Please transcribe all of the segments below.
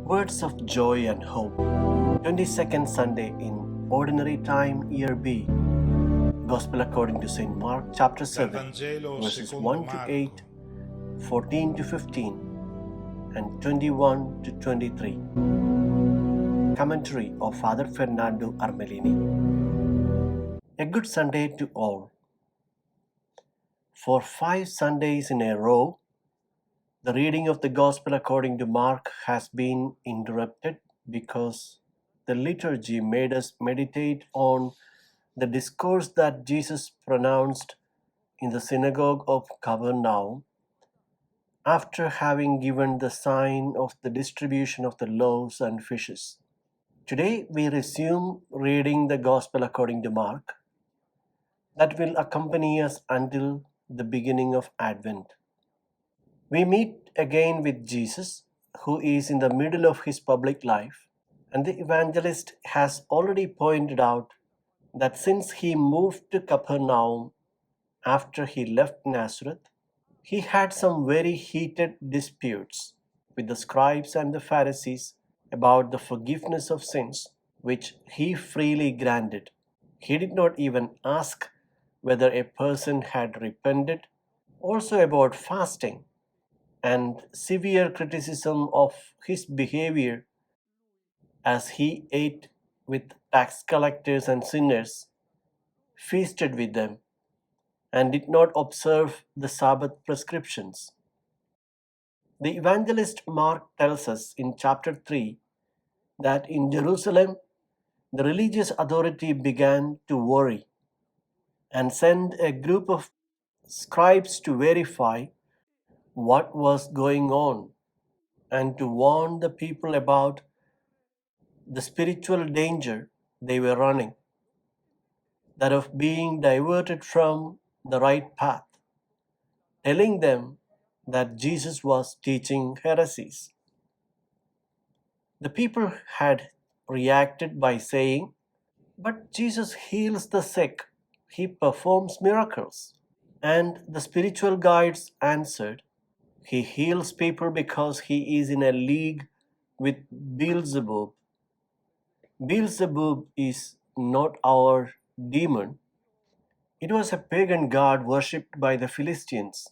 Words of joy and hope. 22nd Sunday in Ordinary Time, Year B. Gospel according to St. Mark, chapter 7, Dal verses secondo 1 to Marco. 8, 14 to 15, and 21 to 23. Commentary of Father Fernando Armelini. A good Sunday to all. For 5 Sundays in a row, the reading of the Gospel according to Mark has been interrupted because the liturgy made us meditate on the discourse that Jesus pronounced in the synagogue of Capernaum after having given the sign of the distribution of the loaves and fishes. Today we resume reading the Gospel according to Mark that will accompany us until the beginning of Advent. We meet again with Jesus, who is in the middle of his public life, and the evangelist has already pointed out that since he moved to Capernaum after he left Nazareth, he had some very heated disputes with the scribes and the Pharisees about the forgiveness of sins, which he freely granted. He did not even ask whether a person had repented, also about fasting, and severe criticism of his behavior as he ate with tax collectors and sinners, feasted with them, and did not observe the Sabbath prescriptions. The evangelist Mark tells us in chapter 3 that in Jerusalem the religious authority began to worry and sent a group of scribes to verify what was going on and to warn the people about the spiritual danger they were running, that of being diverted from the right path, telling them that Jesus was teaching heresies. The people had reacted by saying, "But Jesus heals the sick, he performs miracles." And the spiritual guides answered, "He heals people because he is in a league with Beelzebub. Beelzebub is not our demon. It was a pagan god worshipped by the Philistines.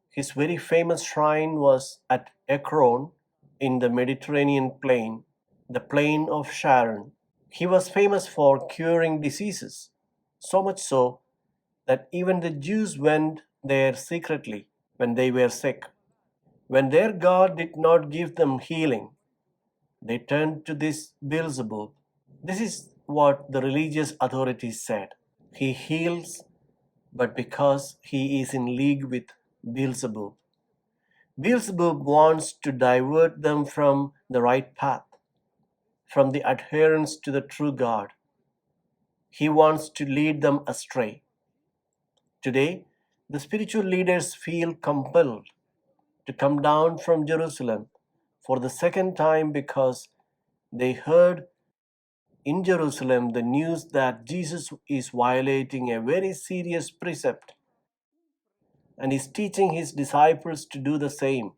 His very famous shrine was at Ekron in the Mediterranean plain, the plain of Sharon. He was famous for curing diseases, so much so that even the Jews went there secretly when they were sick. When their God did not give them healing, they turned to this Beelzebub. This is what the religious authorities said. He heals, but because he is in league with Beelzebub. Beelzebub wants to divert them from the right path, from the adherence to the true God. He wants to lead them astray. Today, the spiritual leaders feel compelled to come down from Jerusalem for the second time because they heard in Jerusalem the news that Jesus is violating a very serious precept and is teaching his disciples to do the same.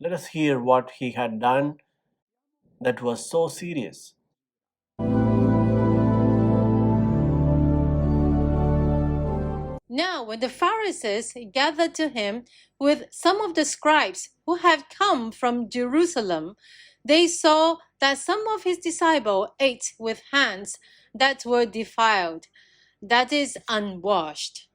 Let us hear what he had done that was so serious. Now, when the Pharisees gathered to him with some of the scribes who had come from Jerusalem, they saw that some of his disciples ate with hands that were defiled, that is, unwashed.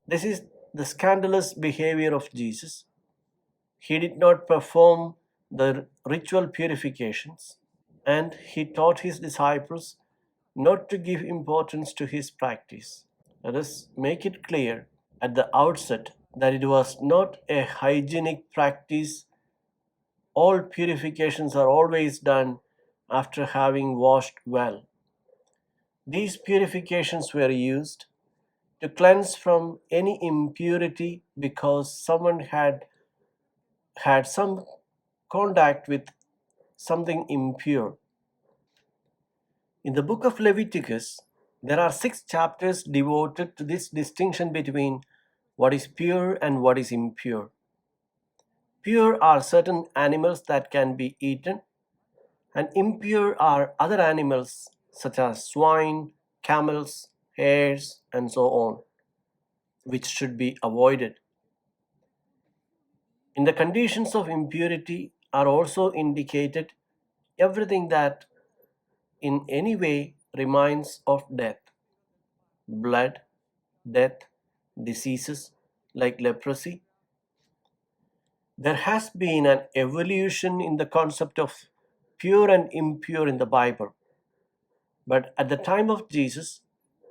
This is the scandalous behavior of Jesus. He did not perform the ritual purifications, and he taught his disciples not to give importance to his practice. Let us make it clear at the outset that it was not a hygienic practice. All purifications are always done after having washed well. These purifications were used to cleanse from any impurity because someone had had some contact with something impure. In the book of Leviticus, there are 6 chapters devoted to this distinction between what is pure and what is impure. Pure are certain animals that can be eaten, and impure are other animals such as swine, camels, hares, and so on, which should be avoided. In the conditions of impurity are also indicated everything that in any way reminds of death, blood, death, diseases like leprosy. There has been an evolution in the concept of pure and impure in the Bible, but at the time of Jesus,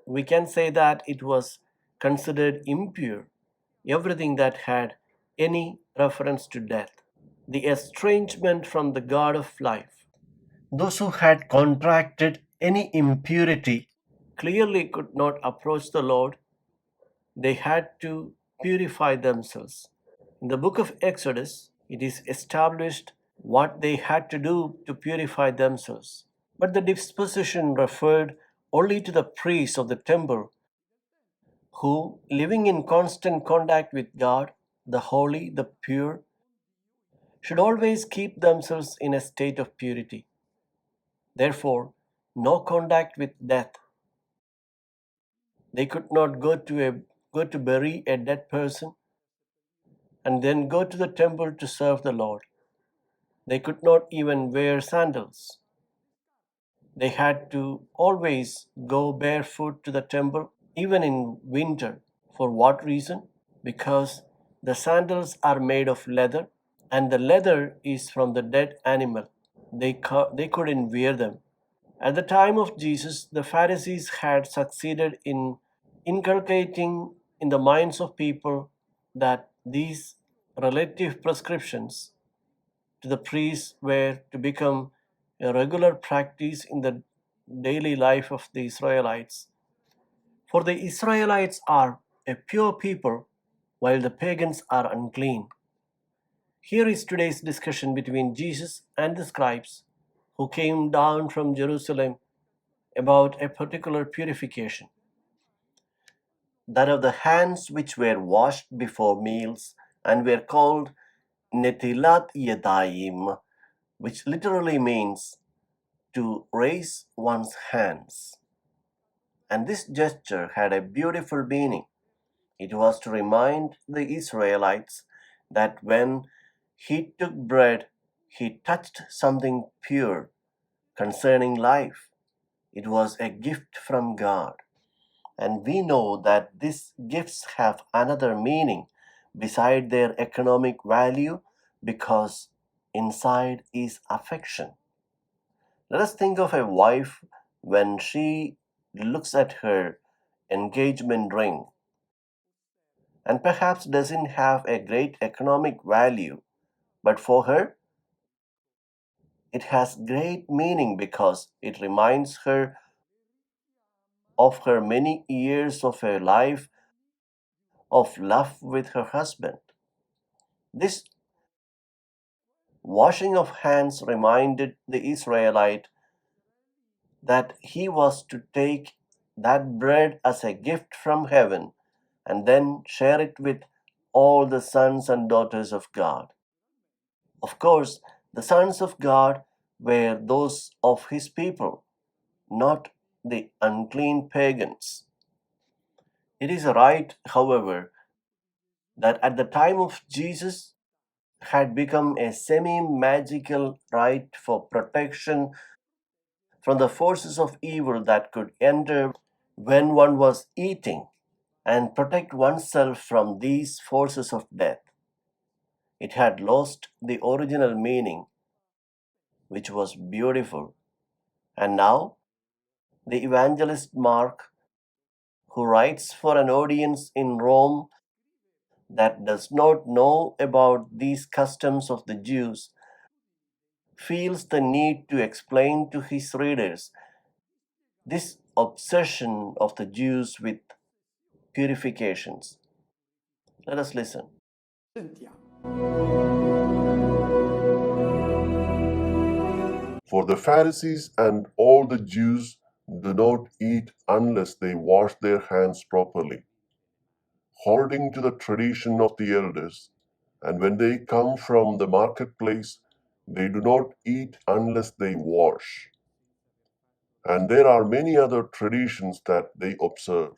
we can say that it was considered impure, everything that had any reference to death, the estrangement from the God of life. Those who had contracted any impurity clearly could not approach the Lord. They had to purify themselves. In the book of Exodus, it is established what they had to do to purify themselves. But the disposition referred only to the priests of the temple who, living in constant contact with God, the holy, the pure, should always keep themselves in a state of purity. Therefore, no contact with death. They could not go to bury a dead person and then go to the temple to serve the Lord. They could not even wear sandals. They had to always go barefoot to the temple, even in winter. For what reason? Because the sandals are made of leather, and the leather is from the dead animal. They couldn't wear them. At the time of Jesus, the Pharisees had succeeded in inculcating in the minds of people that these relative prescriptions to the priests were to become a regular practice in the daily life of the Israelites. For the Israelites are a pure people, while the pagans are unclean. Here is today's discussion between Jesus and the scribes who came down from Jerusalem about a particular purification, that of the hands which were washed before meals and were called Netilat Yadayim, which literally means to raise one's hands. And this gesture had a beautiful meaning. It was to remind the Israelites that when he took bread, he touched something pure concerning life. It was a gift from God. And we know that these gifts have another meaning beside their economic value because inside is affection. Let us think of a wife when she looks at her engagement ring and perhaps doesn't have a great economic value, but for her it has great meaning because it reminds her of her many years of her life of love with her husband. This washing of hands reminded the Israelite that he was to take that bread as a gift from heaven and then share it with all the sons and daughters of God. Of course, the sons of God were those of his people, not the unclean pagans. It is right, however, that at the time of Jesus had become a semi magical right for protection from the forces of evil that could enter when one was eating and protect oneself from these forces of death. It had lost the original meaning, which was beautiful. And now, the evangelist Mark, who writes for an audience in Rome that does not know about these customs of the Jews, feels the need to explain to his readers this obsession of the Jews with purifications. Let us listen. For the Pharisees and all the Jews do not eat unless they wash their hands properly. holding to the tradition of the elders, and when they come from the marketplace, they do not eat unless they wash. And there are many other traditions that they observe,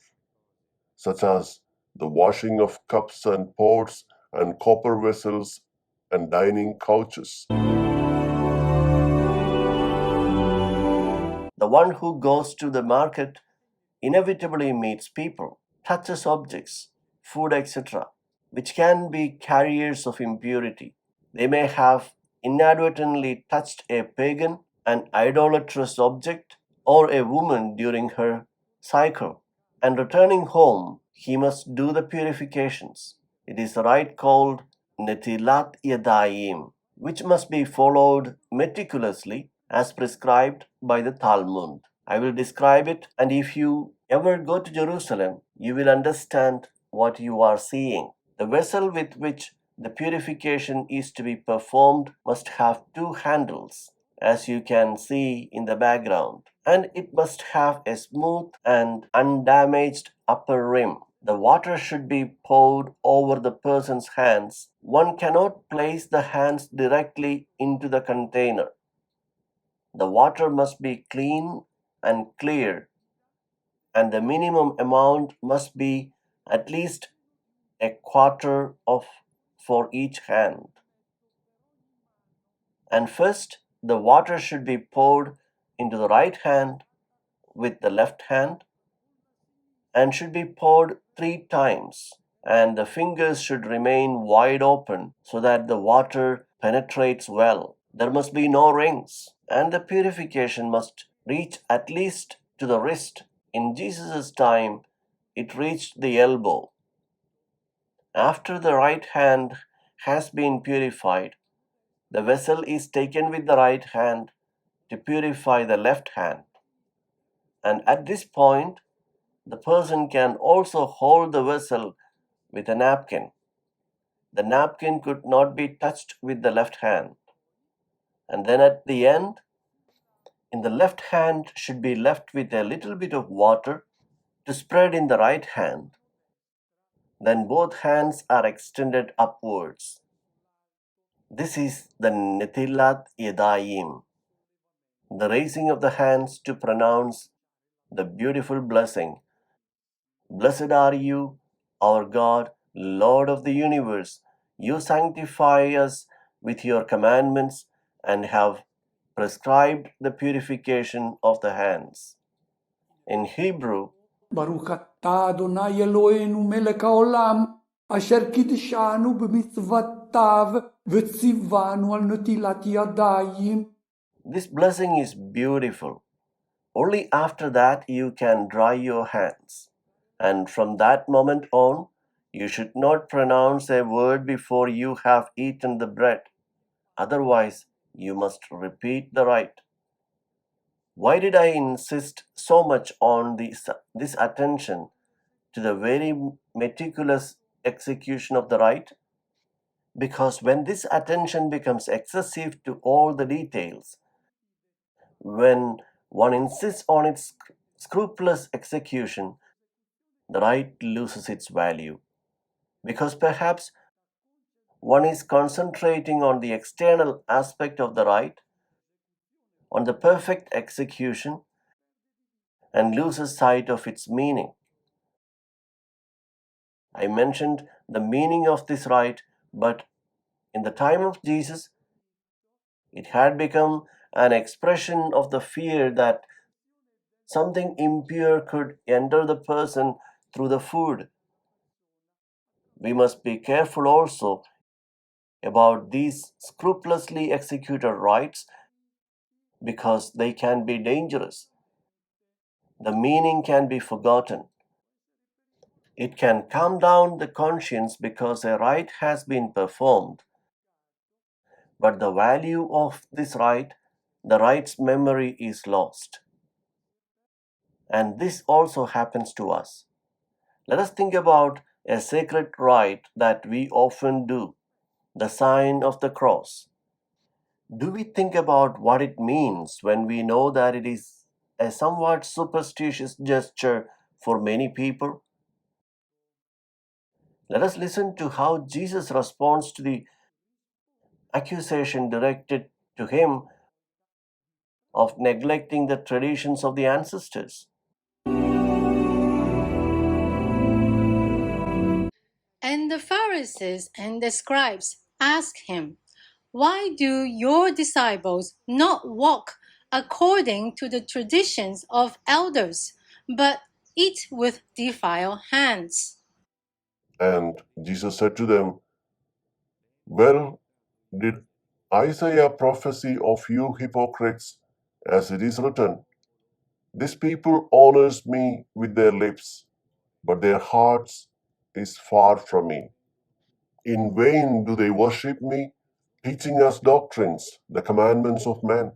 such as the washing of cups and pots and copper vessels and dining couches. The one who goes to the market inevitably meets people, touches objects, food, etc., which can be carriers of impurity. They may have inadvertently touched a pagan, an idolatrous object, or a woman during her cycle, and returning home, he must do the purifications. It is the rite called Netilat Yadayim, which must be followed meticulously as prescribed by the Talmud. I will describe it, and if you ever go to Jerusalem, you will understand what you are seeing. The vessel with which the purification is to be performed must have two handles, as you can see in the background, and it must have a smooth and undamaged upper rim. The water should be poured over the person's hands. One cannot place the hands directly into the container. The water must be clean and clear, and the minimum amount must be at least a quarter of for each hand. And first, the water should be poured into the right hand with the left hand and should be poured 3 times. And the fingers should remain wide open so that the water penetrates well. There must be no rings, and the purification must reach at least to the wrist. In Jesus' time, it reached the elbow. After the right hand has been purified, the vessel is taken with the right hand to purify the left hand. And at this point, the person can also hold the vessel with a napkin. The napkin could not be touched with the left hand. And then at the end, in the left hand should be left with a little bit of water to spread in the right hand. Then both hands are extended upwards. This is the Netilat Yadayim, the raising of the hands to pronounce the beautiful blessing. Blessed are you, our God, Lord of the universe. You sanctify us with your commandments and have prescribed the purification of the hands. In Hebrew, Baruch atah Adonai Eloheinu melech haolam, asher kidshanu b'mitzvatav v'tzivanu al netilat yadayim. this blessing is beautiful. Only after that you can dry your hands. And from that moment on, you should not pronounce a word before you have eaten the bread. Otherwise, you must repeat the rite. Why did I insist so much on this attention to the very meticulous execution of the rite? Because when this attention becomes excessive to all the details, when one insists on its scrupulous execution, the rite loses its value. Because perhaps one is concentrating on the external aspect of the rite, on the perfect execution, and loses sight of its meaning. I mentioned the meaning of this rite, but in the time of Jesus, it had become an expression of the fear that something impure could enter the person through the food. We must be careful also about these scrupulously executed rites because they can be dangerous. The meaning can be forgotten. It can calm down the conscience because a rite has been performed. But the value of this rite, the rite's memory is lost. And this also happens to us. Let us think about a sacred rite that we often do, the sign of the cross. Do we think about what it means when we know that it is a somewhat superstitious gesture for many people? Let us listen to how Jesus responds to the accusation directed to him of neglecting the traditions of the ancestors. And the Pharisees and the scribes asked him, "Why do your disciples not walk according to the traditions of elders, but eat with defiled hands?" And Jesus said to them, Well, did Isaiah prophesy of you hypocrites, as it is written, This people honors me with their lips, but their hearts is far from me. In vain do they worship me, teaching us doctrines, the commandments of men.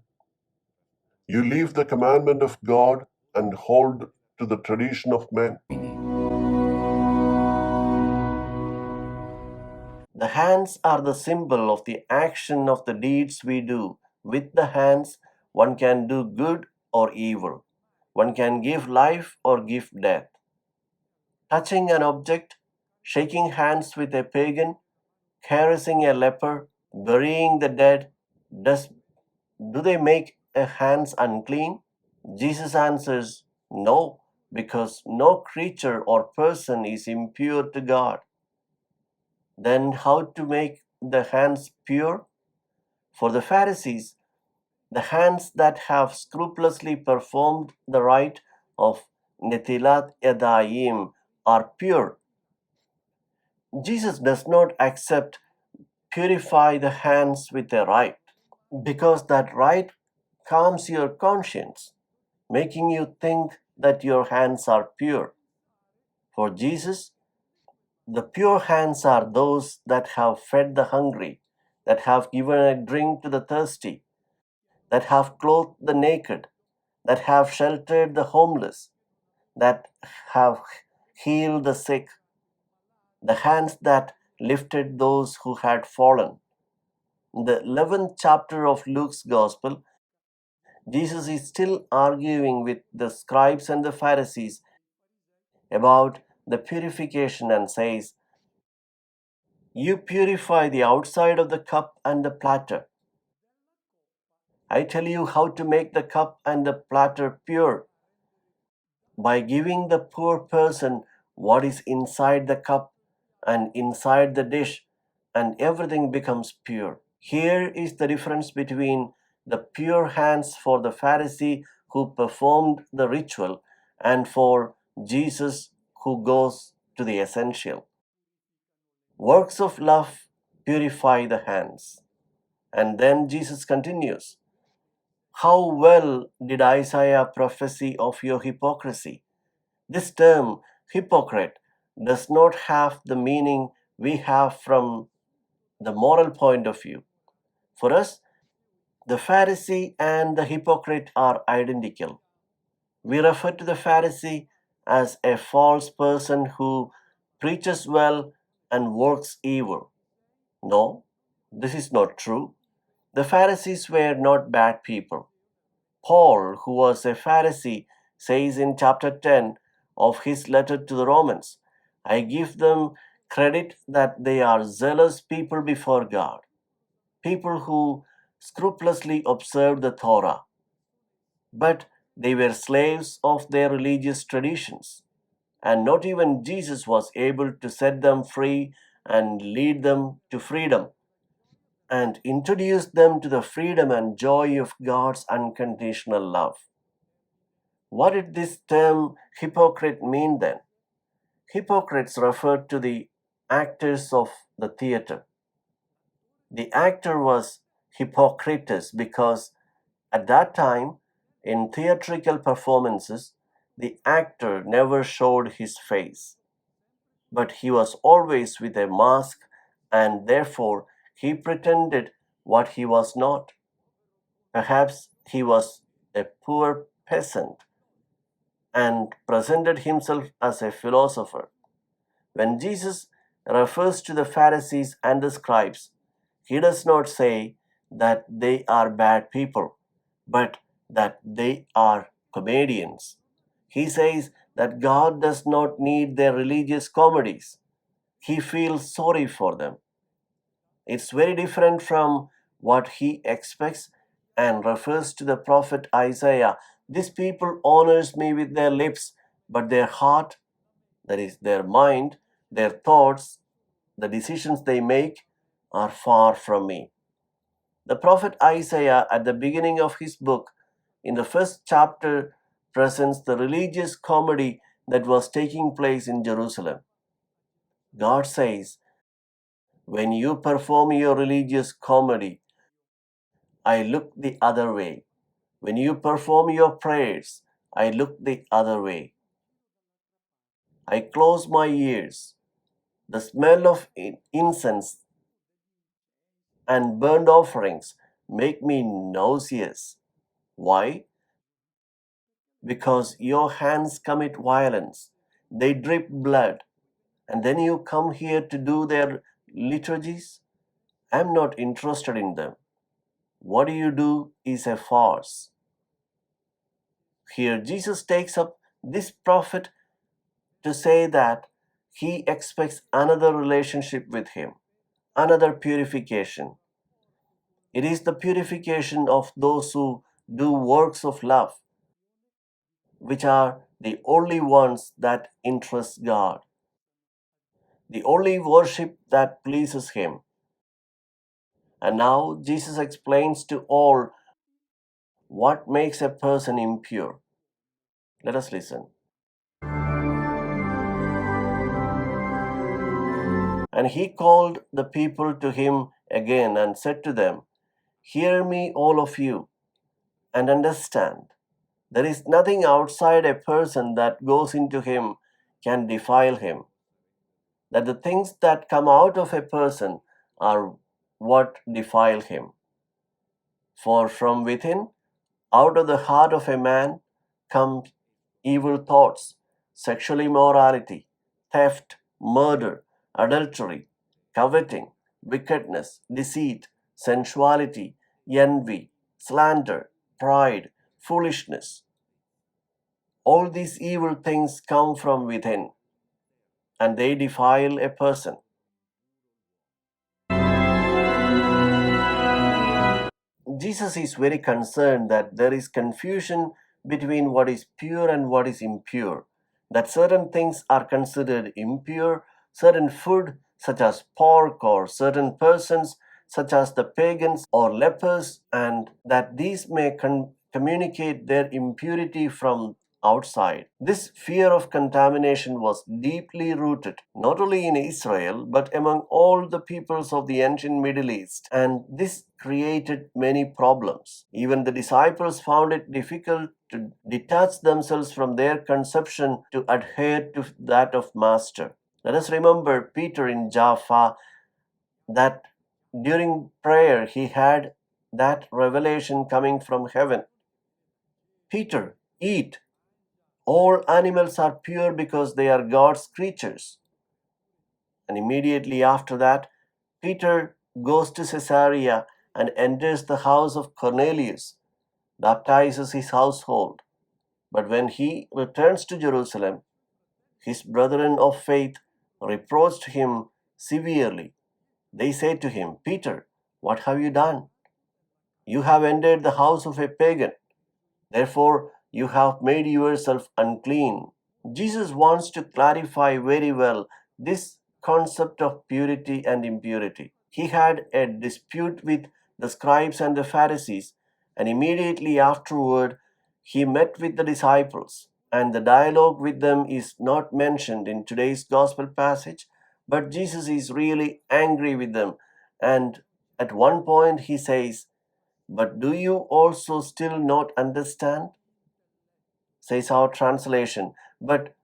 You leave the commandment of God and hold to the tradition of men. The hands are the symbol of the action of the deeds we do. With the hands, one can do good or evil. One can give life or give death. Touching an object, shaking hands with a pagan, caressing a leper, burying the dead, do they make a hands unclean? Jesus answers, No, because no creature or person is impure to God. Then how to make the hands pure? For the Pharisees, the hands that have scrupulously performed the rite of Netilat Yadayim are pure. Jesus does not accept purify the hands with a rite because that rite calms your conscience, making you think that your hands are pure. For Jesus, the pure hands are those that have fed the hungry, that have given a drink to the thirsty, that have clothed the naked, that have sheltered the homeless, that have healed the sick, the hands that lifted those who had fallen. In the 11th chapter of Luke's Gospel, Jesus is still arguing with the scribes and the Pharisees about the purification and says, You purify the outside of the cup and the platter. I tell you how to make the cup and the platter pure by giving the poor person what is inside the cup and inside the dish, and everything becomes pure. Here is the difference between the pure hands for the Pharisee who performed the ritual and for Jesus who goes to the essential. Works of love purify the hands. And then Jesus continues, How well did Isaiah prophesy of your hypocrisy? This term, hypocrite, does not have the meaning we have from the moral point of view. For us, the Pharisee and the hypocrite are identical. We refer to the Pharisee as a false person who preaches well and works evil. No, this is not true. The Pharisees were not bad people. Paul, who was a Pharisee, says in chapter 10 of his letter to the Romans, I give them credit that they are zealous people before God, people who scrupulously observed the Torah, but they were slaves of their religious traditions, and not even Jesus was able to set them free and lead them to freedom and introduce them to the freedom and joy of God's unconditional love. What did this term hypocrite mean then? Hypocrites referred to the actors of the theater. The actor was Hippocrates because at that time, in theatrical performances, the actor never showed his face, but he was always with a mask and therefore he pretended what he was not. Perhaps he was a poor peasant and presented himself as a philosopher. When Jesus refers to the Pharisees and the scribes, he does not say that they are bad people, but that they are comedians. He says that God does not need their religious comedies. he feels sorry for them. It's very different from what he expects and refers to the prophet Isaiah. This people honors me with their lips, but their heart, that is their mind, their thoughts, the decisions they make are far from me. The prophet Isaiah, at the beginning of his book, in the first chapter, presents the religious comedy that was taking place in Jerusalem. God says, when you perform your religious comedy, I look the other way. When you perform your prayers, I look the other way. I close my ears. The smell of incense and burnt offerings make me nauseous. Why? Because your hands commit violence. They drip blood. And then you come here to do their liturgies? I'm not interested in them. What you do is a farce. Here, Jesus takes up this prophet to say that he expects another relationship with him, another purification. It is the purification of those who do works of love, which are the only ones that interest God, the only worship that pleases him. And now Jesus explains to all what makes a person impure. Let us listen. And he called the people to him again and said to them, hear me, all of you, and understand. There is nothing outside a person that goes into him can defile him. That the things that come out of a person are what defile him. For from within, out of the heart of a man, come evil thoughts, sexual immorality, theft, murder, adultery, coveting, wickedness, deceit, sensuality, envy, slander, pride, foolishness. All these evil things come from within, and they defile a person. Jesus is very concerned that there is confusion between what is pure and what is impure, that certain things are considered impure, certain food, such as pork, or certain persons, such as the pagans or lepers, and that these may communicate their impurity from outside. This fear of contamination was deeply rooted not only in Israel but among all the peoples of the ancient Middle East, and this created many problems. Even the disciples found it difficult to detach themselves from their conception to adhere to that of Master. Let us remember Peter in Jaffa, that during prayer he had that revelation coming from heaven. Peter, eat. All animals are pure because they are God's creatures. And immediately after that, Peter goes to Caesarea and enters the house of Cornelius, baptizes his household. But when he returns to Jerusalem, his brethren of faith reproached him severely. They said to him, Peter, what have you done? You have entered the house of a pagan. Therefore, you have made yourself unclean. Jesus wants to clarify very well this concept of purity and impurity. He had a dispute with the scribes and the Pharisees, and immediately afterward he met with the disciples. And the dialogue with them is not mentioned in today's gospel passage, but Jesus is really angry with them. And at one point he says, but do you also still not understand? Says our translation. But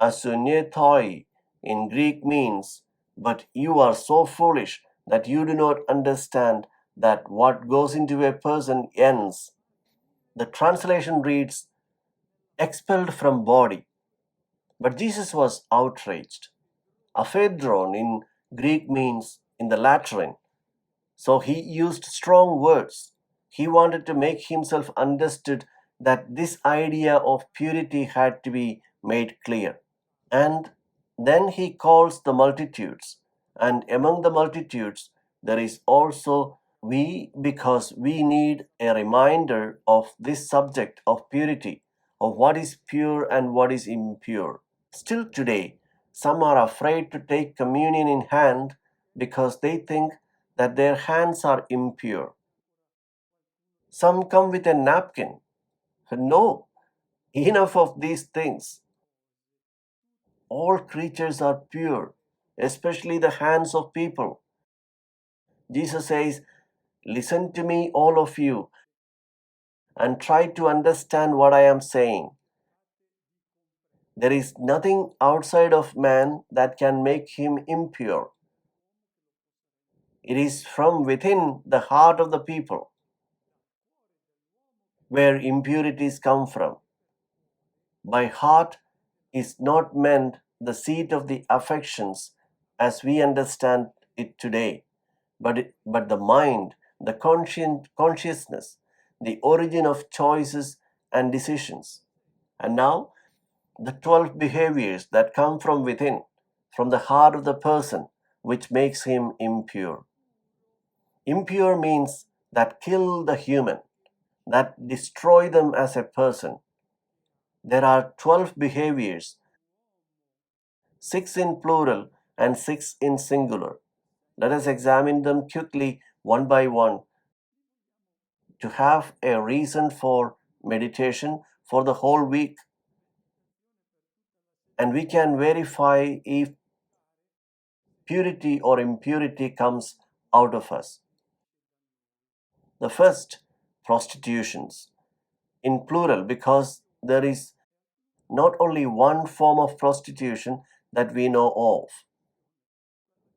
asunethoi in Greek means, but you are so foolish that you do not understand that what goes into a person ends. The translation reads, expelled from body. But Jesus was outraged. Aphedron in Greek means in the Latin. So he used strong words. He wanted to make himself understood that this idea of purity had to be made clear. And Then he calls the multitudes, and among the multitudes there is also we, because we need a reminder of this subject of purity, of what is pure and what is impure. Still today, some are afraid to take communion in hand because they think that their hands are impure. Some come with a napkin. No, enough of these things. All creatures are pure, especially the hands of people. Jesus says, "Listen to me, all of you, and try to understand what I am saying. There is nothing outside of man that can make him impure. It is from within the heart of the people where impurities come from." By heart is not meant the seat of the affections as we understand it today, but the mind, the consciousness, the origin of choices and decisions. And now, the 12 behaviors that come from within, from the heart of the person, which makes him impure. Impure means that kill the human, that destroy them as a person. There are 12 behaviors, 6 in plural and 6 in singular. Let us examine them quickly one by one to have a reason for meditation for the whole week, and we can verify if purity or impurity comes out of us. The first, prostitutions, in plural, because there is not only one form of prostitution that we know of,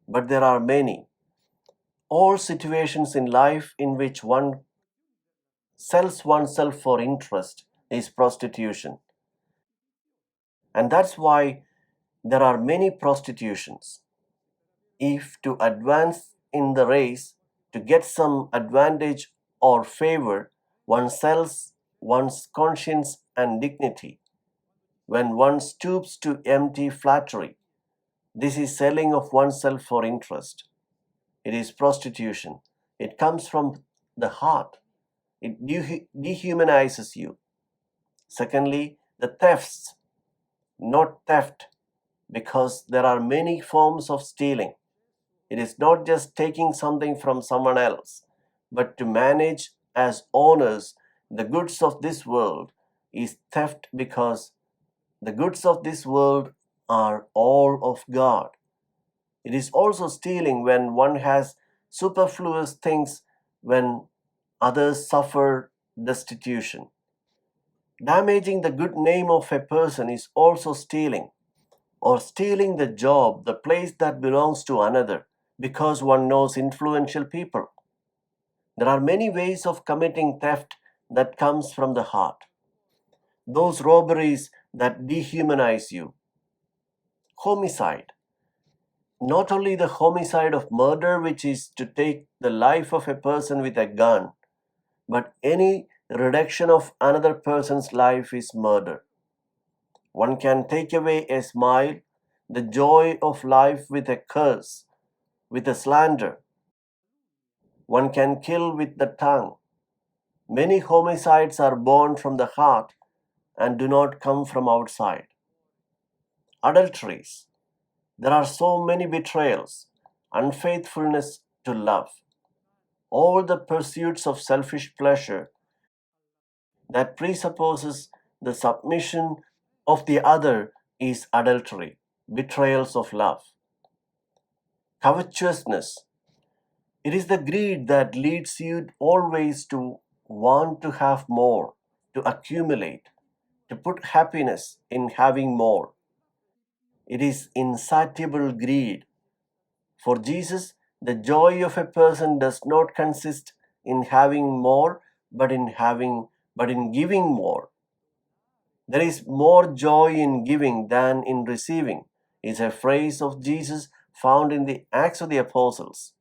but there are many. All situations in life in which one sells oneself for interest is prostitution. And that's why there are many prostitutions. If to advance in the race, to get some advantage or favor, one sells one's conscience and dignity. When one stoops to empty flattery, this is selling of oneself for interest. It is prostitution. It comes from the heart. It dehumanizes you. Secondly, the thefts, not theft, because there are many forms of stealing. It is not just taking something from someone else, but to manage as owners the goods of this world is theft, because the goods of this world are all of God. It is also stealing when one has superfluous things, when others suffer destitution. Damaging the good name of a person is also stealing, or stealing the job, the place that belongs to another, because one knows influential people. There are many ways of committing theft that comes from the heart. Those robberies that dehumanize you. Homicide. Not only the homicide of murder, which is to take the life of a person with a gun, but any reduction of another person's life is murder. One can take away a smile, the joy of life, with a curse, with a slander. One can kill with the tongue. Many homicides are born from the heart and do not come from outside. Adulteries. There are so many betrayals, unfaithfulness to love, all the pursuits of selfish pleasure that presupposes the submission of the other is adultery, betrayals of love. Covetousness. It is the greed that leads you always to want to have more, to accumulate, to put happiness in having more. It is insatiable greed. For Jesus, the joy of a person does not consist in having more, but in giving more. There is more joy in giving than in receiving, is a phrase of Jesus found in the Acts of the Apostles,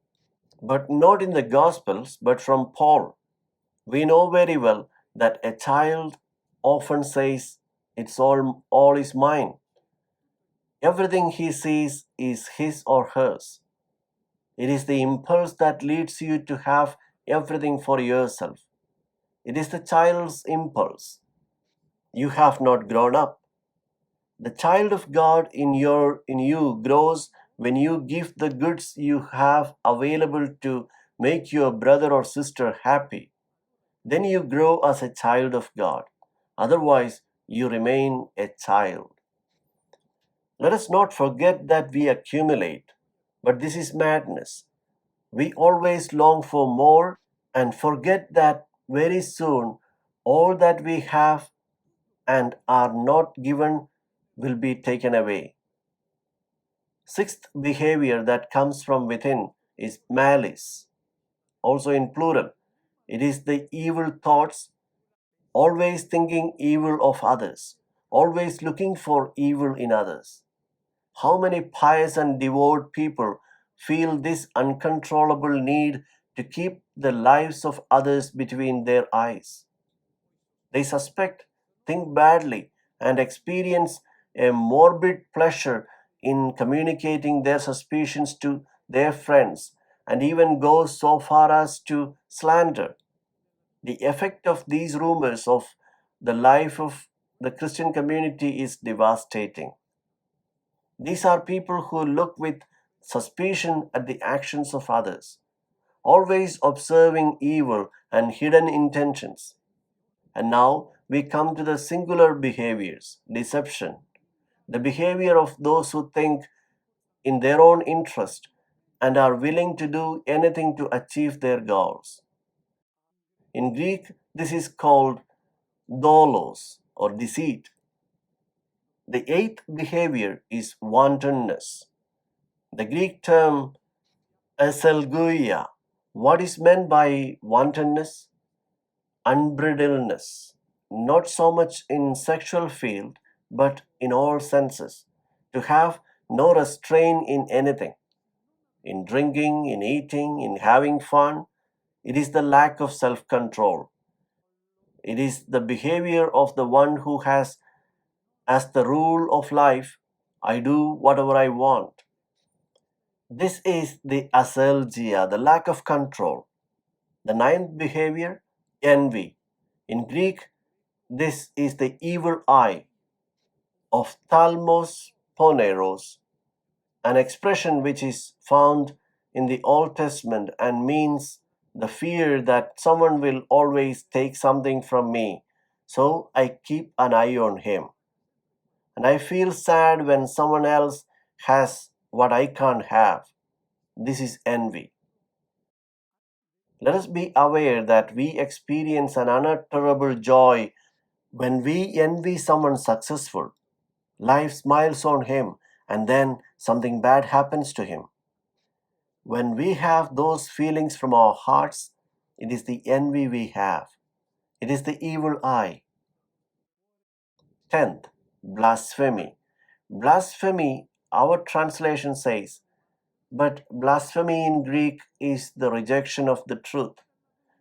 but not in the Gospels, but from Paul. We know very well that a child often says, "It's all is mine." Everything he sees is his or hers. It is the impulse that leads you to have everything for yourself. It is the child's impulse. You have not grown up. The child of God in you grows when you give the goods you have available to make your brother or sister happy. Then you grow as a child of God. Otherwise, you remain a child. Let us not forget that we accumulate, but this is madness. We always long for more and forget that very soon all that we have and are not given will be taken away. Sixth behavior that comes from within is malice, also in plural. It is the evil thoughts, always thinking evil of others, always looking for evil in others. How many pious and devout people feel this uncontrollable need to keep the lives of others between their eyes? They suspect, think badly, and experience a morbid pleasure in communicating their suspicions to their friends, and even go so far as to slander. The effect of these rumors of the life of the Christian community is devastating. These are people who look with suspicion at the actions of others, always observing evil and hidden intentions. And now we come to the singular behaviors, deception, the behavior of those who think in their own interest and are willing to do anything to achieve their goals. In Greek, this is called doulos or deceit. The eighth behavior is wantonness. The Greek term aselguia. What is meant by wantonness? Unbridledness, not so much in sexual field, but in all senses. To have no restraint in anything, in drinking, in eating, in having fun. It is the lack of self-control. It is the behavior of the one who has as the rule of life, I do whatever I want. This is the aselgia, the lack of control. The ninth behavior, envy. In Greek, this is the evil eye of thalmos poneros, an expression which is found in the Old Testament and means the fear that someone will always take something from me, so I keep an eye on him. And I feel sad when someone else has what I can't have. This is envy. Let us be aware that we experience an unutterable joy when we envy someone successful. Life smiles on him, and then something bad happens to him. When we have those feelings from our hearts, it is the envy we have. It is the evil eye. 10th, blasphemy. Blasphemy, our translation says, but blasphemy in Greek is the rejection of the truth,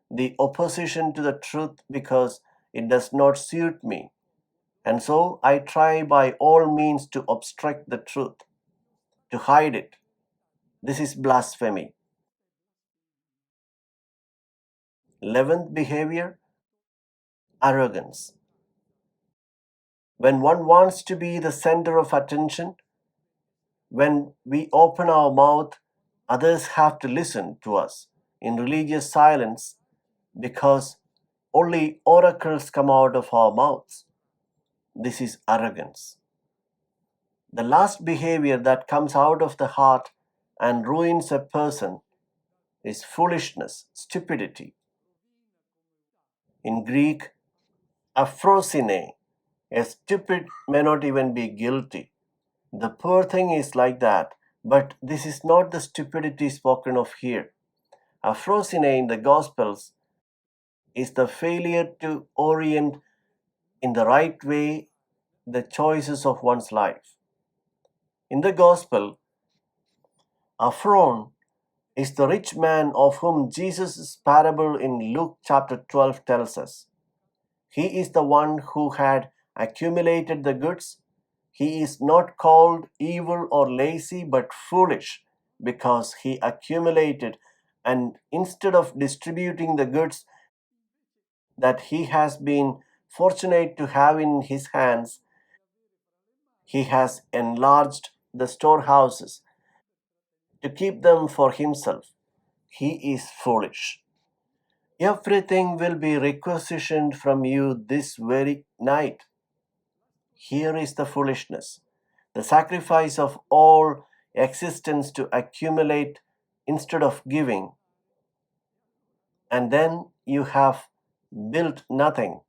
the opposition to the truth because it does not suit me. And so I try by all means to obstruct the truth, to hide it. This is blasphemy. 11th behavior, arrogance. When one wants to be the center of attention, when we open our mouth, others have to listen to us in religious silence because only oracles come out of our mouths. This is arrogance. The last behavior that comes out of the heart and ruins a person is foolishness, stupidity. In Greek, aphrosine, a stupid may not even be guilty. The poor thing is like that, but this is not the stupidity spoken of here. Aphrosine in the Gospels is the failure to orient in the right way the choices of one's life. In the Gospel, Aphron is the rich man of whom Jesus' parable in Luke chapter 12 tells us. He is the one who had accumulated the goods. He is not called evil or lazy, but foolish, because he accumulated, and instead of distributing the goods that he has been fortunate to have in his hands, he has enlarged the storehouses to keep them for himself. He is foolish. Everything will be requisitioned from you this very night. Here is the foolishness, the sacrifice of all existence to accumulate instead of giving, and then you have built nothing.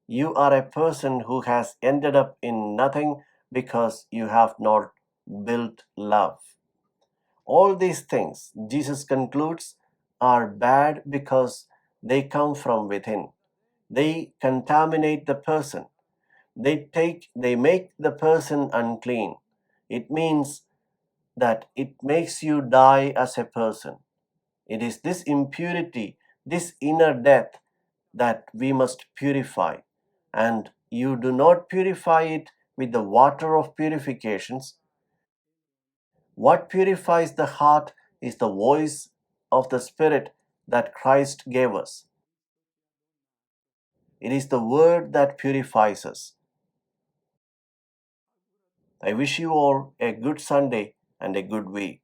You are a person who has ended up in nothing because you have not built love. All these things, Jesus concludes, are bad because they come from within. They contaminate the person. They make the person unclean. It means that it makes you die as a person. It is this impurity, this inner death that we must purify. And you do not purify it with the water of purifications. What purifies the heart is the voice of the Spirit that Christ gave us. It is the word that purifies us. I wish you all a good Sunday and a good week.